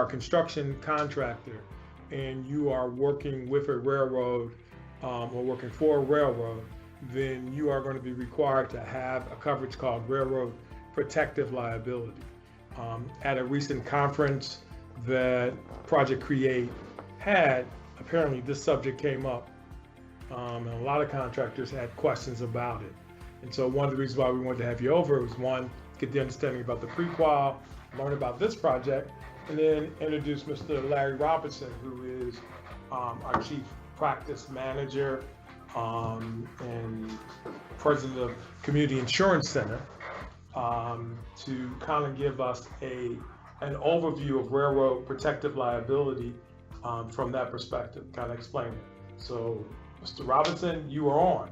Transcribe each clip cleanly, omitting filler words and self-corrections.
are a construction contractor and you are working with a railroad or working for a railroad, then you are going to be required to have a coverage called Railroad Protective Liability. At a recent conference that Project Create had, apparently this subject came up, and a lot of contractors had questions about it. And so one of the reasons why we wanted to have you over was, one, get the understanding about the pre-qual, learn about this project, and then introduce Mr. Larry Robinson, who is our Chief Practice Manager and President of Community Insurance Center, to kind of give us an overview of railroad protective liability from that perspective, kind of explain it. So, Mr. Robinson, you are on.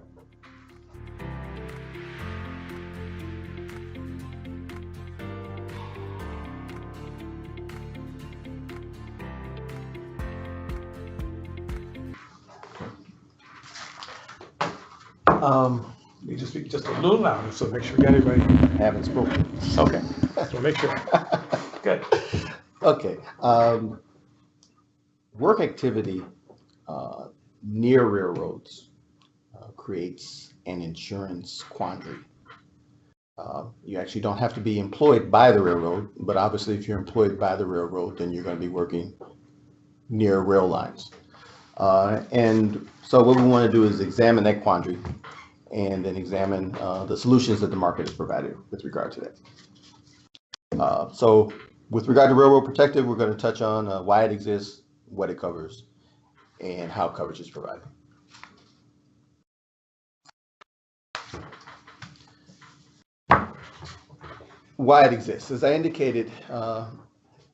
You just speak just a little louder, so make sure we got everybody. Haven't spoken. Okay, so make sure. Good. Okay. Work activity near railroads creates an insurance quandary. You actually don't have to be employed by the railroad, but obviously if you're employed by the railroad, then you're going to be working near rail lines. And so what we want to do is examine that quandary and then examine the solutions that the market has provided with regard to that. So with regard to Railroad Protective, we're going to touch on why it exists, what it covers, and how coverage is provided. Why it exists. As I indicated,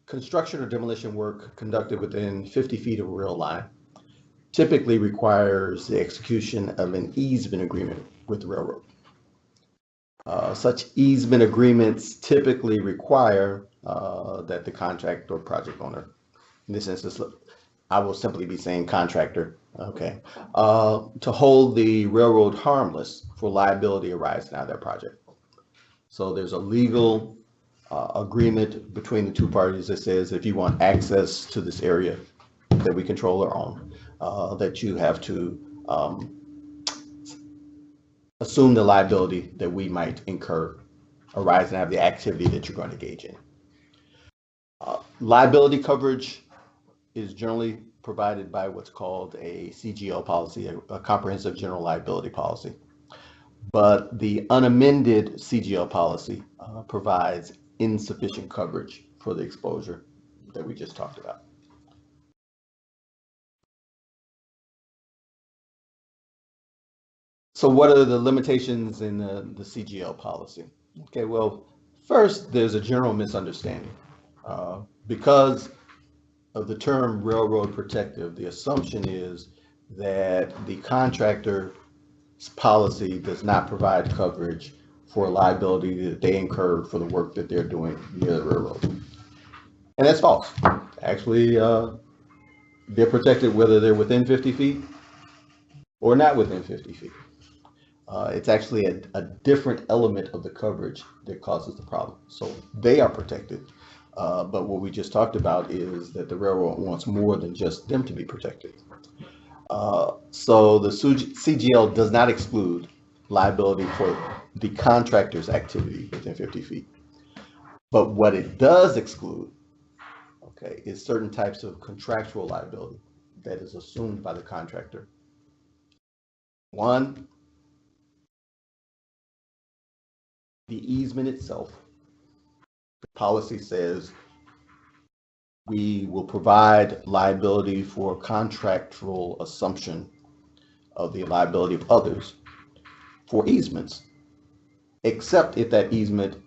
construction or demolition work conducted within 50 feet of a rail line typically requires the execution of an easement agreement with the railroad. Such easement agreements typically require that the contract or project owner, in this instance, I will simply be saying contractor, okay, to hold the railroad harmless for liability arising out of their project. So there's a legal agreement between the two parties that says if you want access to this area that we control or own, that you have to assume the liability that we might incur arising out of the activity that you're going to engage in. Liability coverage is generally provided by what's called a CGL policy, a comprehensive general liability policy. But the unamended CGL policy provides insufficient coverage for the exposure that we just talked about. So what are the limitations in the CGL policy? Okay, well, first, there's a general misunderstanding. Because of the term railroad protective, the assumption is that the contractor's policy does not provide coverage for liability that they incur for the work that they're doing near the railroad. And that's false. Actually, they're protected whether they're within 50 feet or not within 50 feet. It's actually a different element of the coverage that causes the problem. So they are protected. But what we just talked about is that the railroad wants more than just them to be protected. So the CGL does not exclude liability for the contractor's activity within 50 feet. But what it does exclude, okay, is certain types of contractual liability that is assumed by the contractor. One, the easement itself. The policy says we will provide liability for contractual assumption of the liability of others for easements, except if that easement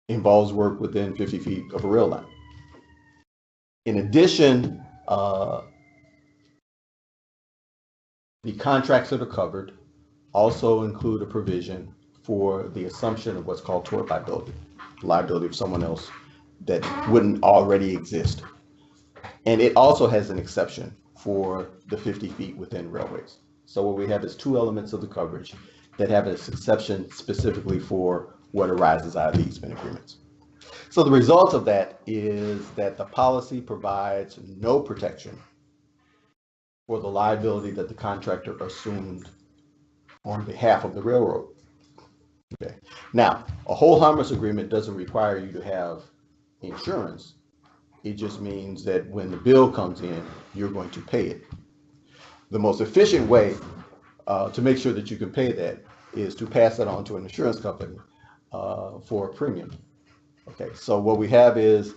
involves work within 50 feet of a rail line. In addition, the contracts that are covered also include a provision for the assumption of what's called tort liability, liability of someone else that wouldn't already exist. And it also has an exception for the 50 feet within railways. So what we have is two elements of the coverage that have an exception specifically for what arises out of the easement agreements. So the result of that is that the policy provides no protection for the liability that the contractor assumed on behalf of the railroad. Okay. Now, a hold harmless agreement doesn't require you to have insurance. It just means that when the bill comes in, you're going to pay it. The most efficient way to make sure that you can pay that is to pass that on to an insurance company for a premium. Okay, so what we have is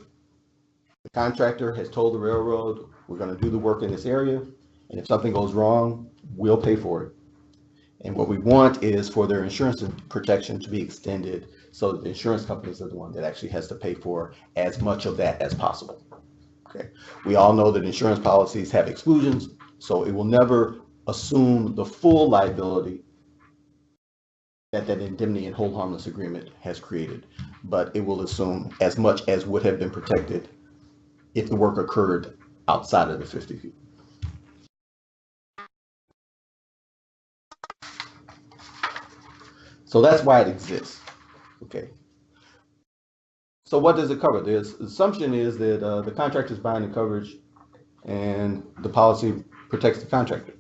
the contractor has told the railroad, we're going to do the work in this area, and if something goes wrong, we'll pay for it. And what we want is for their insurance protection to be extended so that the insurance companies are the one that actually has to pay for as much of that as possible. Okay, we all know that insurance policies have exclusions, so it will never assume the full liability that indemnity and hold harmless agreement has created, but it will assume as much as would have been protected if the work occurred outside of the 50 feet. So that's why it exists. Okay. So what does it cover? The assumption is that the contractor is buying the coverage and the policy protects the contractor.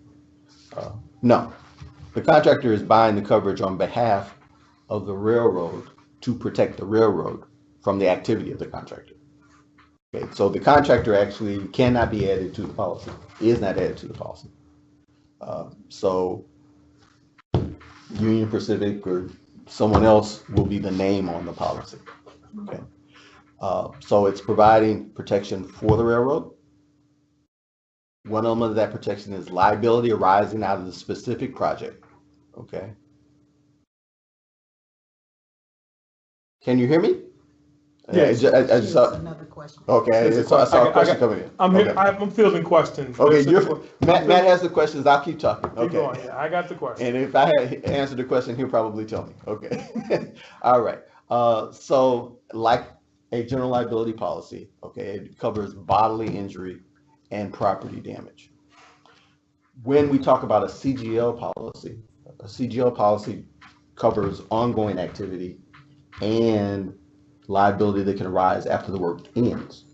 No, the contractor is buying the coverage on behalf of the railroad to protect the railroad from the activity of the contractor. Okay, so the contractor actually cannot be added to the policy, is not added to the policy. So Union Pacific or someone else will be the name on the policy. Okay, so it's providing protection for the railroad. One element of that protection is liability arising out of the specific project. Okay. Can you hear me? Yes. I just saw another question. Okay, I saw a question coming in. I'm here. Okay. I'm fielding questions. Okay, Matt has the questions. I'll keep talking. Keep Okay. going. Yeah, I got the question. And if I had answered the question, he'll probably tell me. Okay. All right. So like a general liability policy, okay, it covers bodily injury and property damage. When we talk about a CGL policy covers ongoing activity and liability that can arise after the work ends.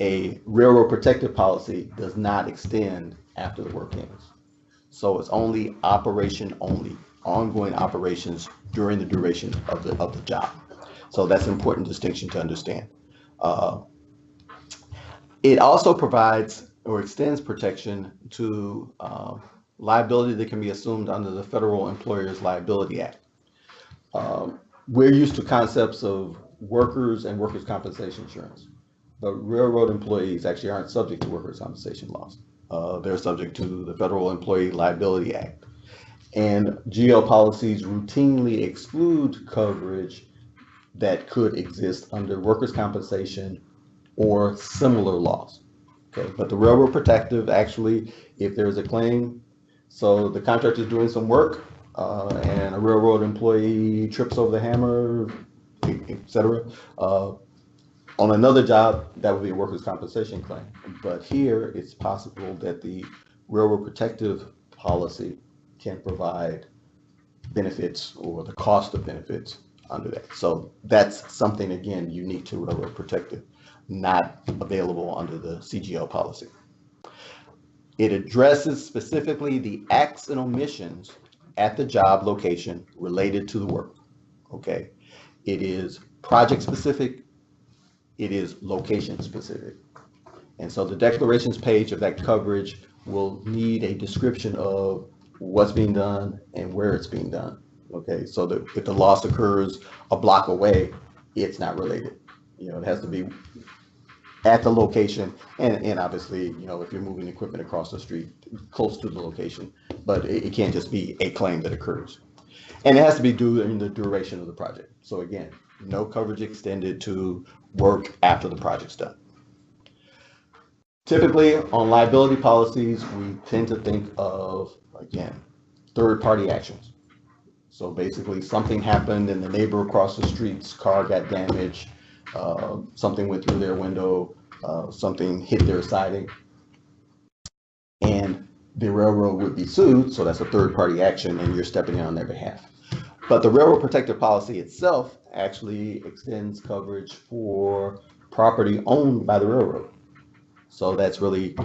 A railroad protective policy does not extend after the work ends. So it's only ongoing operations during the duration of the job. So that's an important distinction to understand. It also provides or extends protection to liability that can be assumed under the Federal Employers Liability Act. We're used to concepts of workers and workers' compensation insurance, but railroad employees actually aren't subject to workers' compensation laws. They're subject to the Federal Employee Liability Act. And GL policies routinely exclude coverage that could exist under workers' compensation or similar laws. Okay, but the Railroad Protective actually, if there's a claim, so the contractor is doing some work and a railroad employee trips over the hammer, etc. On another job, that would be a workers' compensation claim. But here, it's possible that the Railroad Protective policy can provide benefits or the cost of benefits under that. So that's something, again, unique to Railroad Protective, not available under the CGL policy. It addresses specifically the acts and omissions at the job location related to the work. Okay, it is project specific, it is location specific. And so the declarations page of that coverage will need a description of what's being done and where it's being done. Okay, so that if the loss occurs a block away, it's not related. You know, it has to be at the location, and obviously, you know, if you're moving equipment across the street, close to the location, but it can't just be a claim that occurs. And it has to be during the duration of the project. So again, no coverage extended to work after the project's done. Typically, on liability policies, we tend to think of, again, third-party actions. So basically, something happened and the neighbor across the street's car got damaged, something went through their window, something hit their siding, and the railroad would be sued, so that's a third-party action and you're stepping in on their behalf. But the railroad protective policy itself actually extends coverage for property owned by the railroad. So that's really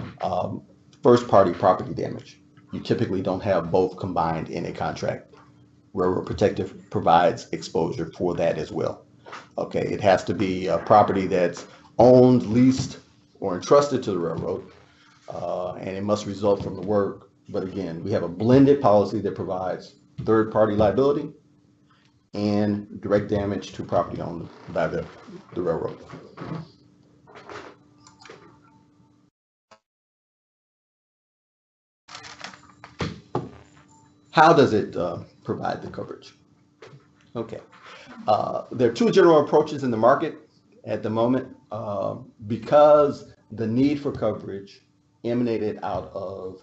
first party property damage. You typically don't have both combined in a contract. Railroad protective provides exposure for that as well. Okay, it has to be a property that's owned, leased, or entrusted to the railroad, and it must result from the work. But again, we have a blended policy that provides third party liability and direct damage to property owned by the railroad. How does it provide the coverage? Okay, there are two general approaches in the market at the moment because the need for coverage emanated out of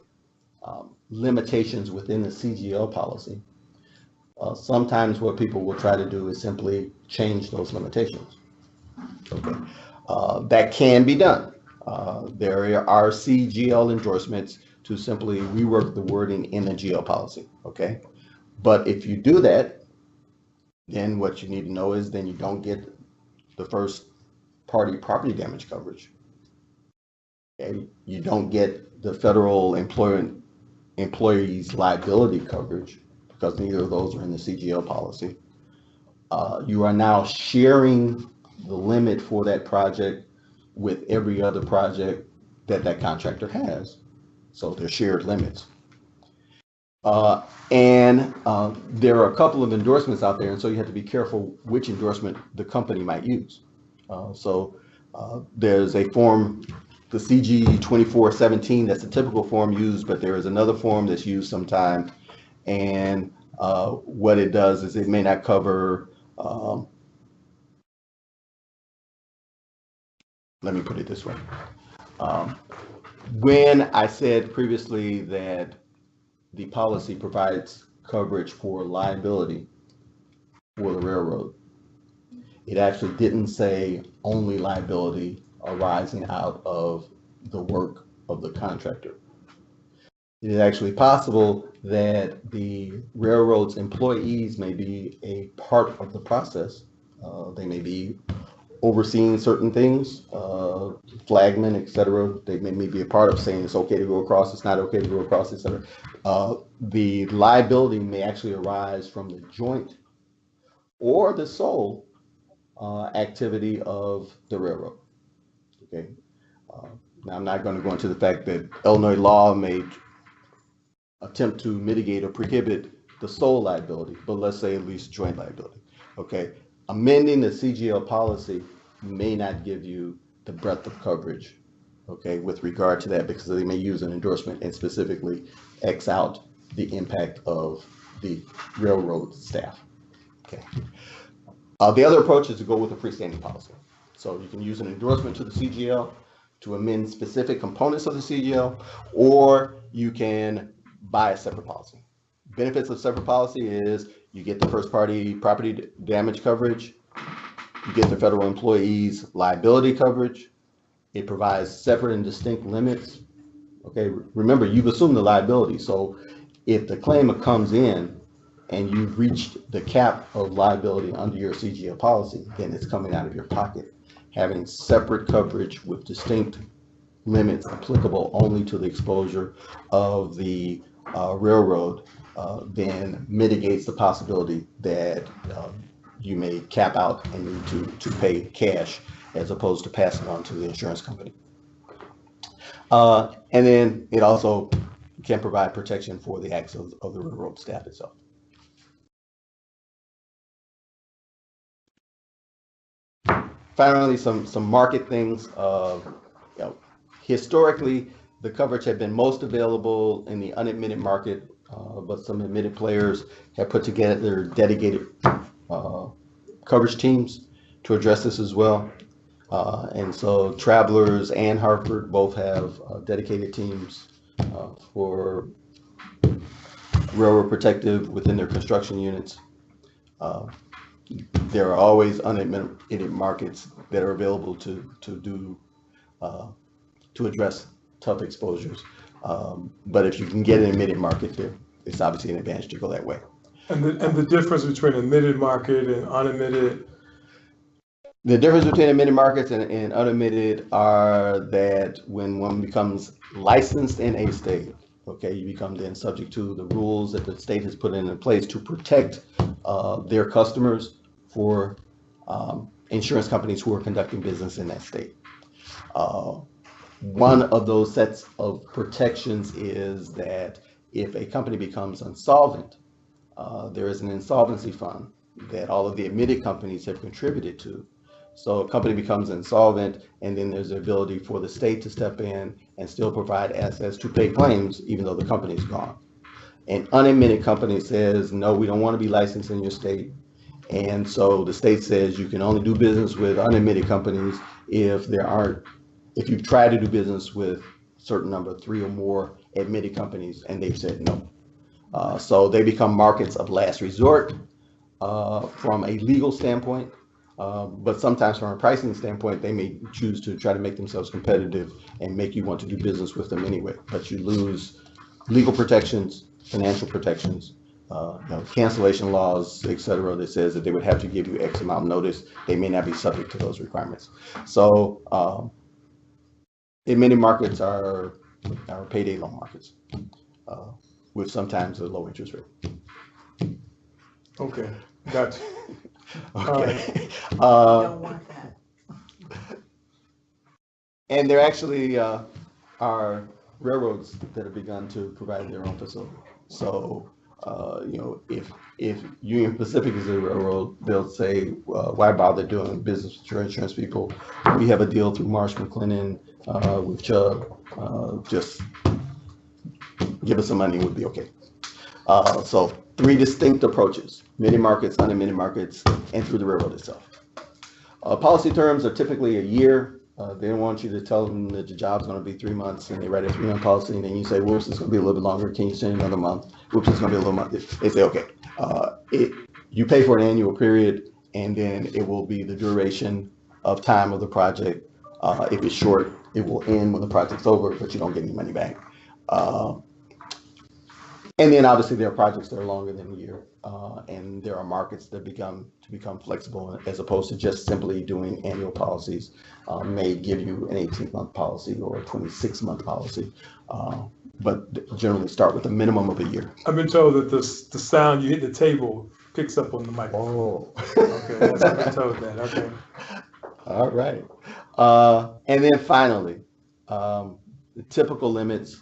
limitations within the CGL policy. Sometimes what people will try to do is simply change those limitations. Okay, that can be done. There are CGL endorsements to simply rework the wording in the GL policy. Okay, but if you do that, then what you need to know is then you don't get the first party property damage coverage. Okay, you don't get the federal employees liability coverage because neither of those are in the CGL policy. You are now sharing the limit for that project with every other project that contractor has. So they're shared limits. And there are a couple of endorsements out there, and so you have to be careful which endorsement the company might use. There's a form, the CG 2417, that's a typical form used, but there is another form that's used sometime. And what it does is it may not cover, let me put it this way. When I said previously that the policy provides coverage for liability for the railroad, it actually didn't say only liability arising out of the work of the contractor. It is actually possible that the railroad's employees may be a part of the process. They may be overseeing certain things, flagmen, etc. They may be a part of saying it's okay to go across, it's not okay to go across, etc. The liability may actually arise from the joint or the sole activity of the railroad. Okay. Now I'm not going to go into the fact that Illinois law may attempt to mitigate or prohibit the sole liability, but let's say at least joint liability. Okay. Amending the CGL policy may not give you the breadth of coverage, okay, with regard to that, because they may use an endorsement and specifically X out the impact of the railroad staff. Okay. The other approach is to go with a freestanding policy. So you can use an endorsement to the CGL to amend specific components of the CGL, or you can buy a separate policy. Benefits of separate policy is you get the first party property damage coverage, you get the federal employees liability coverage, it provides separate and distinct limits. Okay, remember, you've assumed the liability, so if the claimant comes in and you've reached the cap of liability under your CGL policy, then it's coming out of your pocket. Having separate coverage with distinct limits applicable only to the exposure of the railroad then mitigates the possibility that you may cap out and need to pay cash as opposed to passing on to the insurance company. And then it also can provide protection for the acts of the railroad staff itself. Finally, some market things. Historically, the coverage had been most available in the unadmitted market, but some admitted players have put together dedicated coverage teams to address this as well. And so Travelers and Hartford both have dedicated teams for railroad protective within their construction units. There are always unadmitted markets that are available to address tough exposures. But if you can get an admitted market there, it's obviously an advantage to go that way. And the difference between admitted market and unadmitted. The difference between admitted markets and unadmitted are that when one becomes licensed in a state, okay, you become then subject to the rules that the state has put in place to protect their customers for insurance companies who are conducting business in that state. One of those sets of protections is that if a company becomes insolvent, there is an insolvency fund that all of the admitted companies have contributed to. So a company becomes insolvent, and then there's the ability for the state to step in and still provide assets to pay claims, even though the company's gone. An unadmitted company says, no, we don't want to be licensed in your state. And so the state says you can only do business with unadmitted companies if you've tried to do business with a certain number, 3 or more admitted companies, and they've said no. So they become markets of last resort from a legal standpoint. But sometimes from a pricing standpoint, they may choose to try to make themselves competitive and make you want to do business with them anyway. But you lose legal protections, financial protections, cancellation laws, et cetera, that says that they would have to give you X amount of notice. They may not be subject to those requirements. So admitted markets are payday loan markets with sometimes a low interest rate. Okay, gotcha. Okay. Don't want that. And there actually are railroads that have begun to provide their own facility. So, if Union Pacific is a railroad, they'll say, why bother doing business with your insurance people? We have a deal through Marsh McLennan with Chubb. Just give us some money, we'll be okay. So 3 distinct approaches: admitted markets, unadmitted markets, and through the railroad itself. Policy terms are typically a year. They don't want you to tell them that your job's going to be 3 months, and they write a 3-month policy, and then you say, whoops, it's going to be a little bit longer. Can you send another month? Whoops, it's going to be a little month. They say, okay. You pay for an annual period, and then it will be the duration of time of the project. If it's short, it will end when the project's over, but you don't get any money back. And then obviously there are projects that are longer than a year, and there are markets that become flexible as opposed to just simply doing annual policies. May give you an 18-month policy or a 26-month policy, but generally start with a minimum of a year. I've been told that the sound you hit the table picks up on the mic. Oh. Okay, that's I've been told that. Okay. All right. And then finally, the typical limits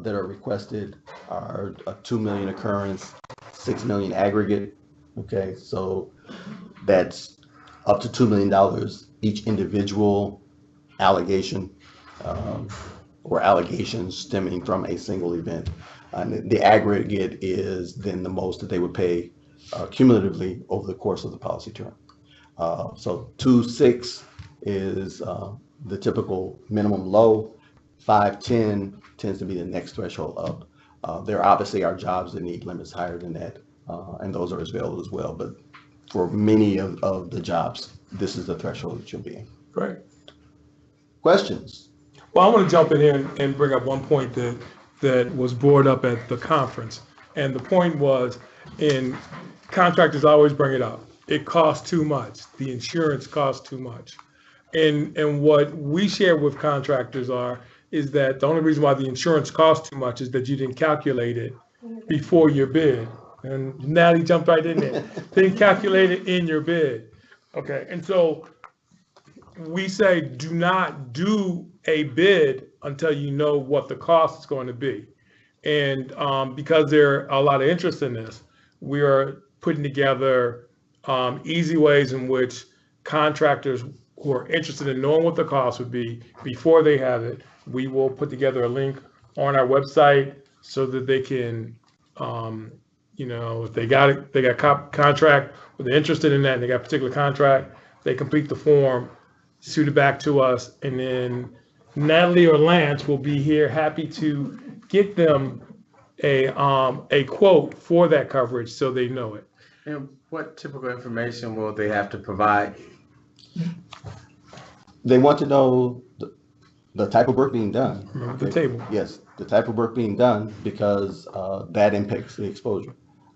that are requested are a 2 million occurrence, 6 million aggregate. Okay, so that's up to $2 million each individual allegation or allegations stemming from a single event. And the aggregate is then the most that they would pay cumulatively over the course of the policy term. So 2-6 is the typical minimum low. 5-10 tends to be the next threshold up. There obviously are jobs that need limits higher than that, and those are available as well. But for many of the jobs, this is the threshold that you'll be in. Great. Questions? Well, I want to jump in here and bring up one point that was brought up at the conference. And the point was, and contractors always bring it up, it costs too much. The insurance costs too much. And what we share with contractors is that the only reason why the insurance costs too much is that you didn't calculate it before your bid. And Natalie jumped right in there. Didn't calculate it in your bid. Okay, and so we say do not do a bid until you know what the cost is going to be. And because there are a lot of interest in this, we are putting together easy ways in which contractors who are interested in knowing what the cost would be before they have it, we will put together a link on our website so that they can, if they got it, they got contract, or they're interested in that and they got a particular contract, they complete the form, shoot it back to us, and then Natalie or Lance will be here happy to get them a quote for that coverage so they know it. And what typical information will they have to provide? They want to know the type of work being done. Remember the table. Yes, the type of work being done, because that impacts the exposure.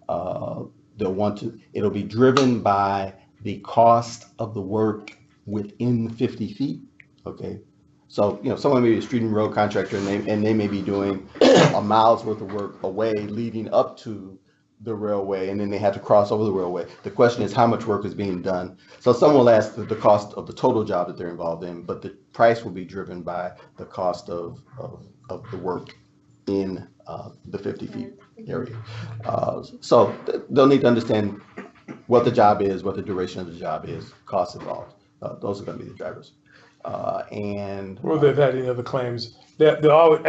They'll want to, it'll be driven by the cost of the work within 50 feet. Okay. So, someone may be a street and road contractor and they may be doing a mile's worth of work away leading up to the railway, and then they have to cross over the railway. The question is how much work is being done. So someone will ask the cost of the total job that they're involved in, but the price will be driven by the cost of the work in the 50 feet area. So they'll need to understand what the job is, what the duration of the job is, costs involved. Those are going to be the drivers. Well, they've had any other claims. They're always,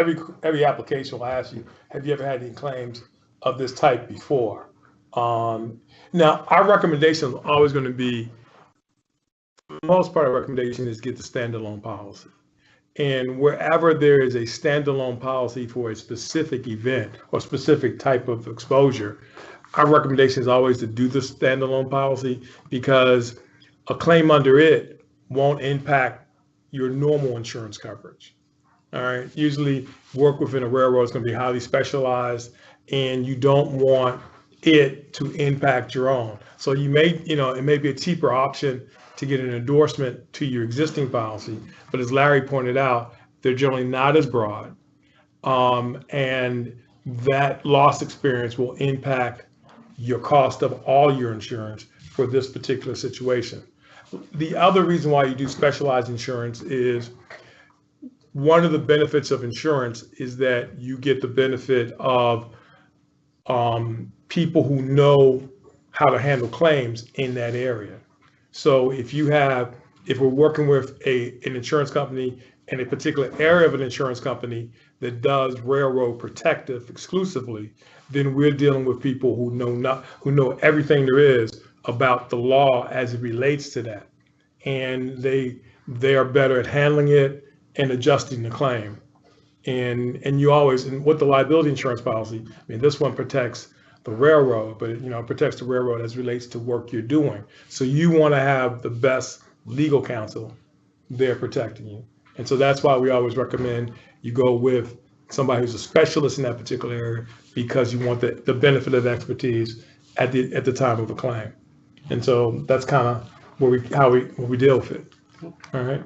every application will ask you, have you ever had any claims of this type before? Now, our recommendation is always going to be, for the most part, our recommendation is get the standalone policy. And wherever there is a standalone policy for a specific event or specific type of exposure, our recommendation is always to do the standalone policy, because a claim under it won't impact your normal insurance coverage. All right. Usually work within a railroad is going to be highly specialized, and you don't want it to impact your own. So you may, it may be a cheaper option to get an endorsement to your existing policy, but as Larry pointed out, they're generally not as broad. And that loss experience will impact your cost of all your insurance for this particular situation. The other reason why you do specialized insurance is one of the benefits of insurance is that you get the benefit of people who know how to handle claims in that area. So if we're working with an insurance company in a particular area of an insurance company that does railroad protective exclusively, then we're dealing with people who know everything there is about the law as it relates to that, and they are better at handling it and adjusting the claim. And with the liability insurance policy, I mean, this one protects the railroad, but it protects the railroad as it relates to work you're doing. So you want to have the best legal counsel there protecting you. And so that's why we always recommend you go with somebody who's a specialist in that particular area, because you want the benefit of expertise at the time of a claim. And so that's kind of how we deal with it. All right.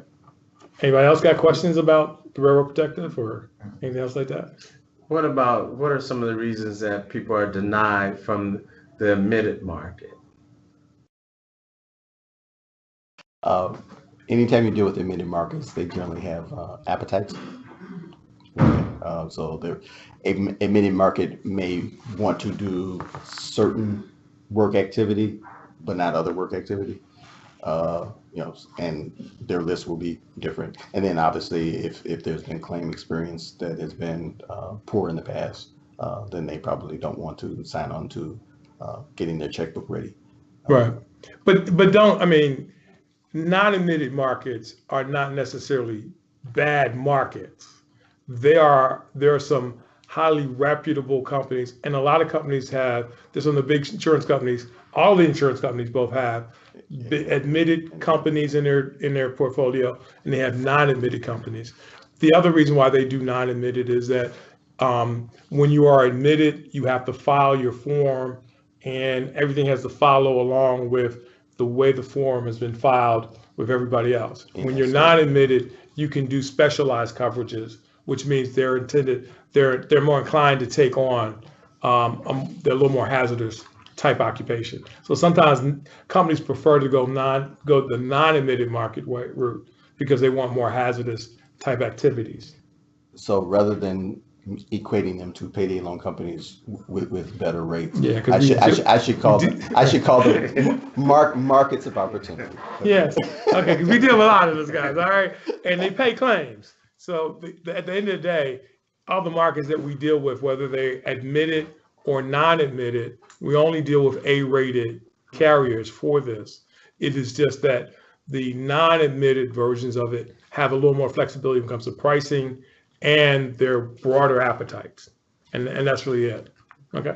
Anybody else got questions about the Railroad Protective or anything else like that? What are some of the reasons that people are denied from the admitted market? Anytime you deal with admitted markets, they generally have appetites. So the admitted market may want to do certain work activity, but not other work activity. And their list will be different. And then obviously, if there's been claim experience that has been poor in the past, then they probably don't want to sign on to getting their checkbook ready. Right. But non-admitted markets are not necessarily bad markets. There are some highly reputable companies, and a lot of companies have, there's some of the big insurance companies, all the insurance companies both have admitted companies in their portfolio, and they have non-admitted companies. The other reason why they do non-admitted is that when you are admitted, you have to file your form, and everything has to follow along with the way the form has been filed with everybody else. When you're non-admitted, you can do specialized coverages, which means they're more inclined to take on they're a little more hazardous type occupation. So sometimes companies prefer to go the non-admitted market route because they want more hazardous type activities. So rather than equating them to payday loan companies with better rates, yeah, I should call them markets of opportunity. Yes, okay, because we deal with a lot of those guys, all right, and they pay claims. So at the end of the day, all the markets that we deal with, whether they're admitted or non-admitted, we only deal with A-rated carriers for this. It is just that the non-admitted versions of it have a little more flexibility when it comes to pricing and their broader appetites. And that's really it. Okay.